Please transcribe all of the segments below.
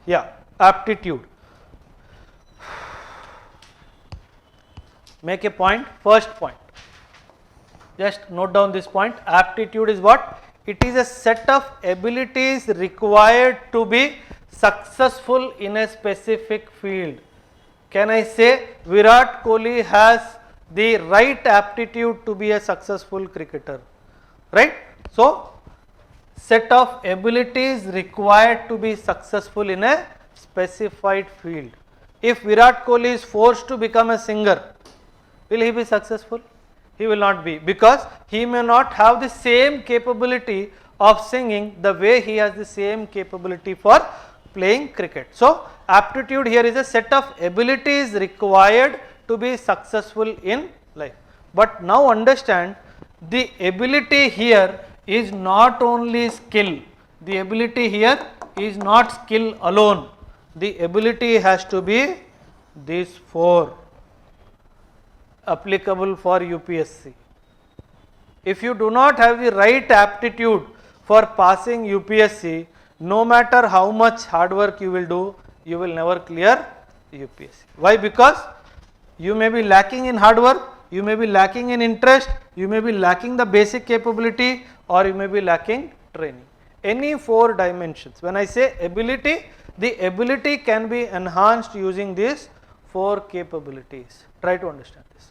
Yeah, aptitude. Make a point, first point. Just note down this point. Aptitude is what? It is a set of abilities required to be successful in a specific field. Can I say Virat Kohli has the right aptitude to be a successful cricketer? Right? So, set of abilities required to be successful in a specified field. If Virat Kohli is forced to become a singer, will he be successful? He will not be, because he may not have the same capability of singing the way he has the same capability for playing cricket. So, aptitude here is a set of abilities required to be successful in life. But now understand, the ability here is not only skill. The ability here is not skill alone. The ability has to be these four, applicable for UPSC. If you do not have the right aptitude for passing UPSC, no matter how much hard work you will do, you will never clear UPSC. Why? Because you may be lacking in hard work, you may be lacking in interest, you may be lacking the basic capability, or you may be lacking training. Any four dimensions. When I say ability, the ability can be enhanced using these four capabilities. Try to understand this.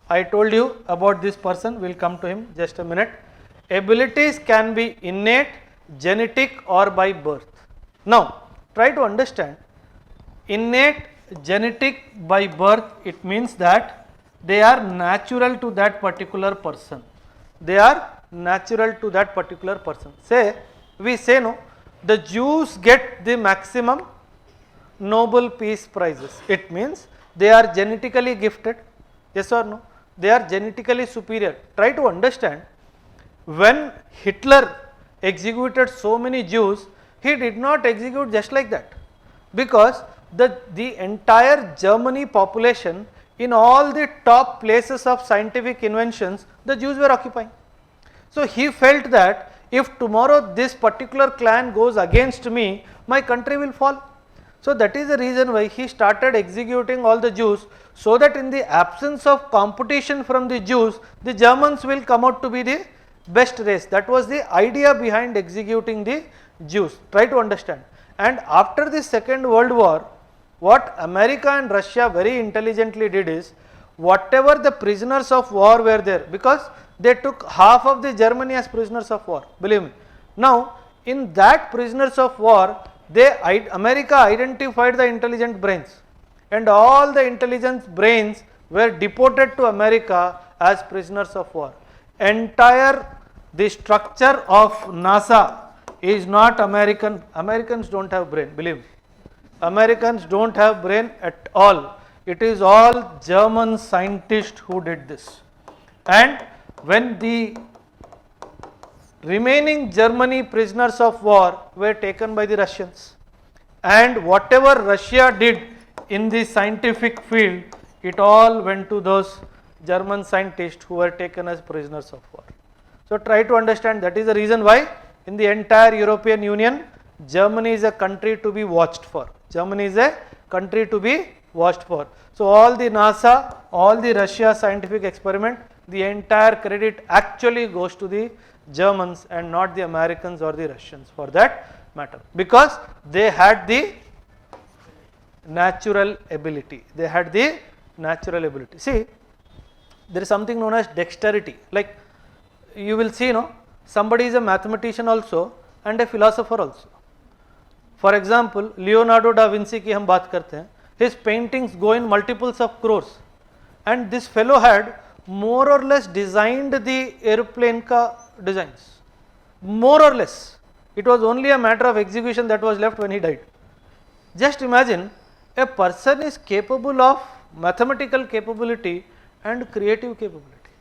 I told you about this person, we will come to him just a minute. Abilities can be innate, genetic, or by birth. Now, try to understand. Innate, genetic, by birth, it means that they are natural to that particular person. They are natural to that particular person. Say, we say no, the Jews get the maximum Nobel Peace Prizes. It means they are genetically gifted. Yes or no? They are genetically superior. Try to understand, when Hitler executed so many Jews, he did not execute just like that, because the entire Germany population, in all the top places of scientific inventions, the Jews were occupying. So he felt that if tomorrow this particular clan goes against me, my country will fall. So that is the reason why he started executing all the Jews, so that in the absence of competition from the Jews, the Germans will come out to be the best race. That was the idea behind executing the Jews. Try to understand. And after the Second World War, what America and Russia very intelligently did is, whatever the prisoners of war were there, because they took half of the Germany as prisoners of war, believe me. Now, in that prisoners of war, America identified the intelligent brains, and all the intelligence brains were deported to America as prisoners of war. The structure of NASA is not American. Americans don't have brain, believe me. Americans don't have brain at all. It is all German scientists who did this. And when the remaining Germany prisoners of war were taken by the Russians, and whatever Russia did in the scientific field, it all went to those German scientists who were taken as prisoners of war. So try to understand, that is the reason why in the entire European Union, Germany is a country to be watched for. Germany is a country to be watched for. So all the NASA, all the Russia scientific experiment, the entire credit actually goes to the Germans and not the Americans or the Russians for that matter, because they had the natural ability. They had the natural ability. See, there is something known as dexterity. Like you will see, somebody is a mathematician also and a philosopher also. For example, Leonardo da Vinci की हम बात करते हैं, his paintings go in multiples of crores, and this fellow had more or less designed the airplane ka designs, more or less. It was only a matter of execution that was left when he died. Just imagine, a person is capable of mathematical capability and creative capability.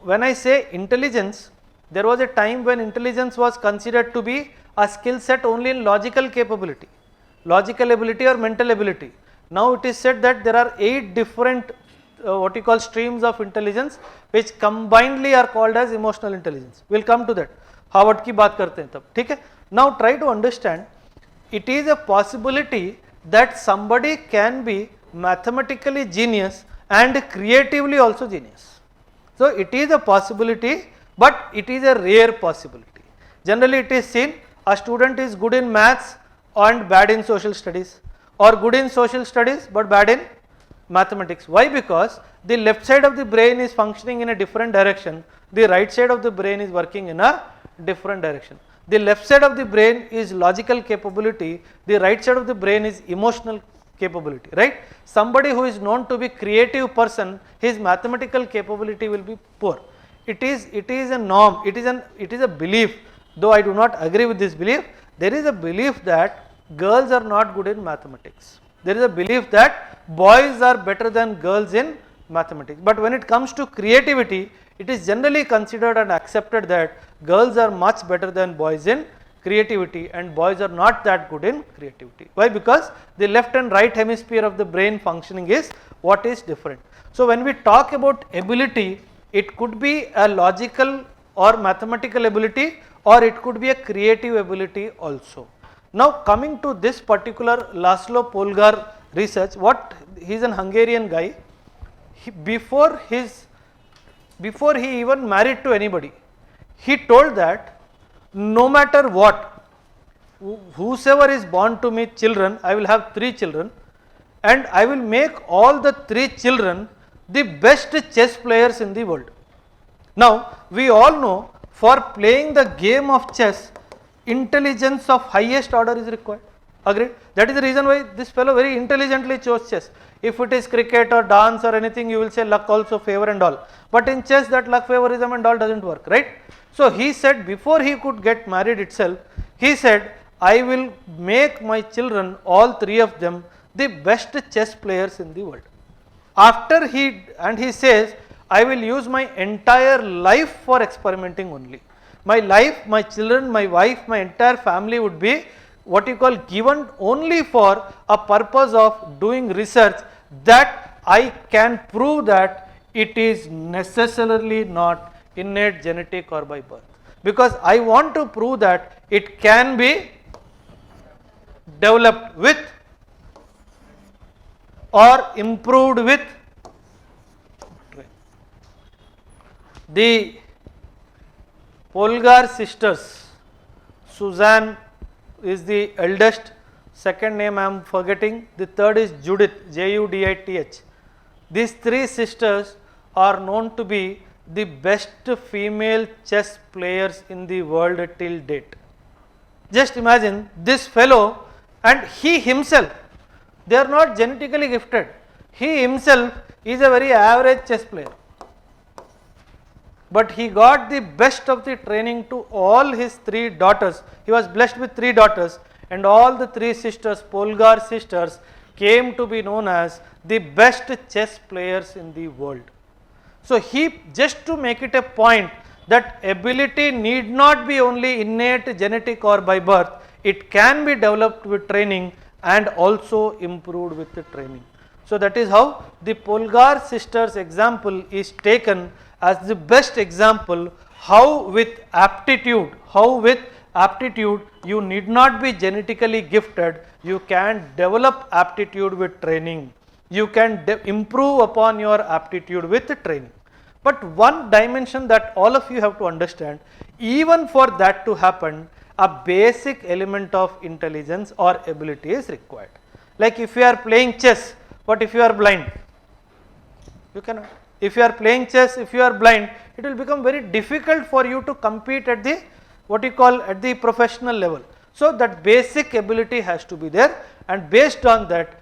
When I say intelligence, there was a time when intelligence was considered to be a skill set only in logical capability, logical ability or mental ability. Now it is said that there are 8 different what you call streams of intelligence, which combinedly are called as emotional intelligence. We will come to that. Harvard की बात करते हैं तब, ठीक है. Now try to understand, it is a possibility that somebody can be mathematically genius and creatively also genius. So it is a possibility, but it is a rare possibility. Generally it is seen a student is good in maths and bad in social studies, or good in social studies but bad in mathematics. Why? Because the left side of the brain is functioning in a different direction, the right side of the brain is working in a different direction. The left side of the brain is logical capability, the right side of the brain is emotional capability, right? Somebody who is known to be creative person, his mathematical capability will be poor. It is a norm, it is a belief, though I do not agree with this belief. There is a belief that girls are not good in mathematics. There is a belief that boys are better than girls in mathematics. But when it comes to creativity, it is generally considered and accepted that girls are much better than boys in creativity and boys are not that good in creativity. Why? Because the left and right hemisphere of the brain functioning is what is different. So when we talk about ability, it could be a logical or mathematical ability, or it could be a creative ability also. Now coming to this particular Laszlo Polgar research, he is an Hungarian guy. Before he even married to anybody, he told that no matter what, whosoever is born to me children, I will have 3 children and I will make all the 3 children the best chess players in the world. Now we all know, for playing the game of chess, intelligence of highest order is required. Agreed? That is the reason why this fellow very intelligently chose chess. If it is cricket or dance or anything, you will say luck also favor and all. But in chess, that luck favorism and all doesn't work, right? So he said, before he could get married itself, he said, I will make my children, all 3 of them, the best chess players in the world. After he says, I will use my entire life for experimenting only. My life, my children, my wife, my entire family would be what you call given only for a purpose of doing research that I can prove that it is necessarily not innate, genetic or by birth. Because I want to prove that it can be developed with or improved with. The Polgar sisters, Suzanne is the eldest, second name I am forgetting, the third is Judith, Judith. These 3 sisters are known to be the best female chess players in the world till date. Just imagine this fellow and he himself, they are not genetically gifted, he himself is a very average chess player. But he got the best of the training to all his 3 daughters. He was blessed with 3 daughters and all the 3 sisters, Polgar sisters, came to be known as the best chess players in the world. So he, just to make it a point that ability need not be only innate, genetic or by birth, it can be developed with training and also improved with the training. So that is how the Polgar sisters example is taken as the best example how with aptitude you need not be genetically gifted, you can develop aptitude with training, you can improve upon your aptitude with training. But one dimension that all of you have to understand, even for that to happen, a basic element of intelligence or ability is required. Like if you are playing chess, but if you are blind, you cannot. If you are playing chess, if you are blind, it will become very difficult for you to compete at the at the professional level. So that basic ability has to be there, and based on that,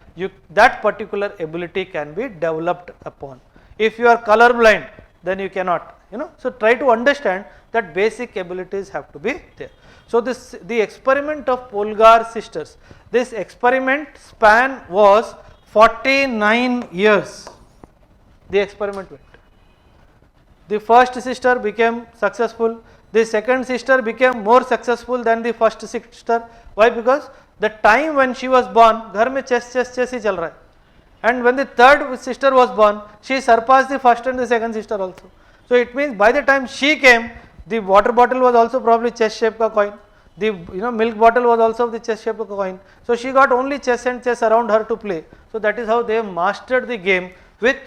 that particular ability can be developed upon. If you are color blind, then you cannot, So try to understand that basic abilities have to be there. So the experiment of Polgar sisters, this experiment span was 49 years. The experiment went. The first sister became successful, the second sister became more successful than the first sister. Why? Because the time when she was born, ghar mein chess hi chal raha hai. And when the third sister was born, she surpassed the first and the second sister also. So it means by the time she came, the water bottle was also probably chess shape ka coin. The milk bottle was also of the chess shaped coin. So she got only chess and chess around her to play. So that is how they mastered the game with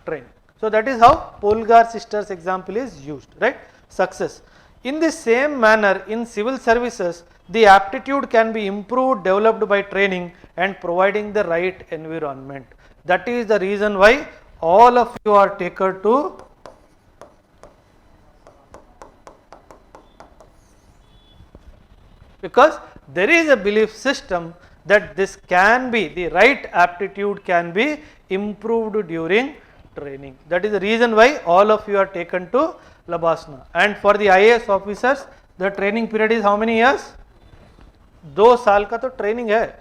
training. So that is how Polgar sisters example is used, right? Success. In the same manner, in civil services, the aptitude can be improved, developed by training and providing the right environment. That is the reason why all of you are taken to because there is a belief system that this can be, the right aptitude can be improved during training. That is the reason why all of you are taken to Labasna. And for the IAS officers, the training period is how many years? 2 साल का तो training है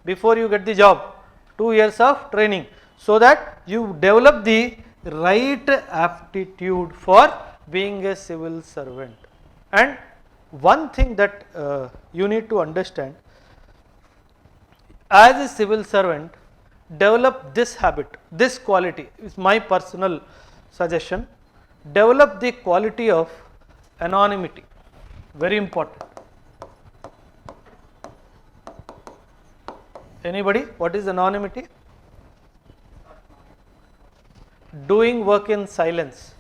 before you get the job. 2 years of training, so that you develop the right aptitude for being a civil servant. And one thing that you need to understand, as a civil servant, develop this habit, this quality is my personal suggestion. Develop the quality of anonymity, very important. Anybody, what is anonymity? Doing work in silence.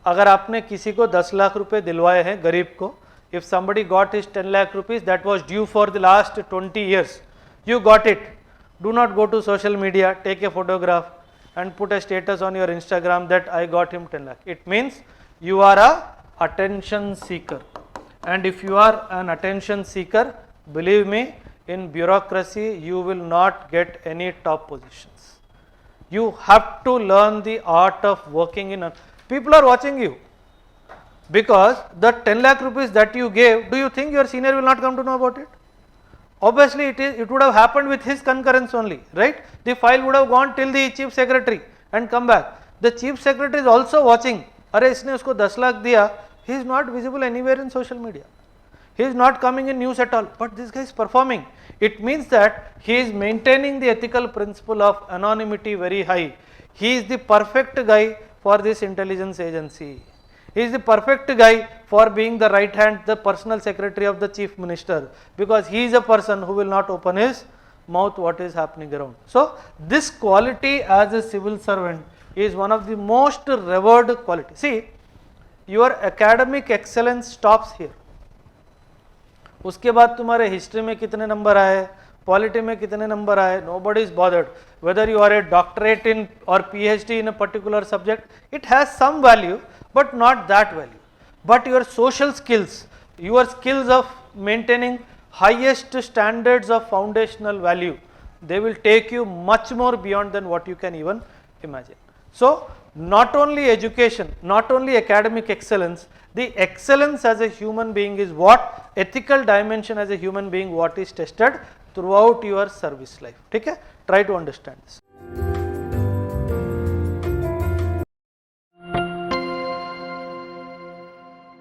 अगर आपने किसी को 10 लाख रुपए दिलवाए हैं गरीब को, if somebody got his 10 lakh rupees that was due for the last 20 years, you got it. Do not go to social media, take a photograph and put a status on your Instagram that I got him 10 lakh. It means you are a attention seeker. And if you are an attention seeker, believe me, in bureaucracy you will not get any top positions. You have to learn the art of working in a, people are watching you. Because the 10 lakh rupees that you gave, do you think your senior will not come to know about it? Obviously it would have happened with his concurrence only, right? The file would have gone till the chief secretary and come back. The chief secretary is also watching. अरे इसने उसको 10 लाख दिया. He is not visible anywhere in social media. He is not coming in news at all. But this guy is performing. It means that he is maintaining the ethical principle of anonymity very high. He is the perfect guy for this intelligence agency. He is the perfect guy for being the right hand, the personal secretary of the chief minister, because he is a person who will not open his mouth what is happening around. So this quality as a civil servant is one of the most revered qualities. See, your academic excellence stops here. उसके बाद तुम्हारे history में कितने number आए, polity में कितने number आए, nobody is bothered. Whether you are a doctorate in or PhD in a particular subject, it has some value, but not that value. But your social skills, your skills of maintaining highest standards of foundational value, they will take you much more beyond than what you can even imagine. So not only education, not only academic excellence, the excellence as a human being is what, ethical dimension as a human being, what is tested throughout your service life. ठीक है, try to understand this.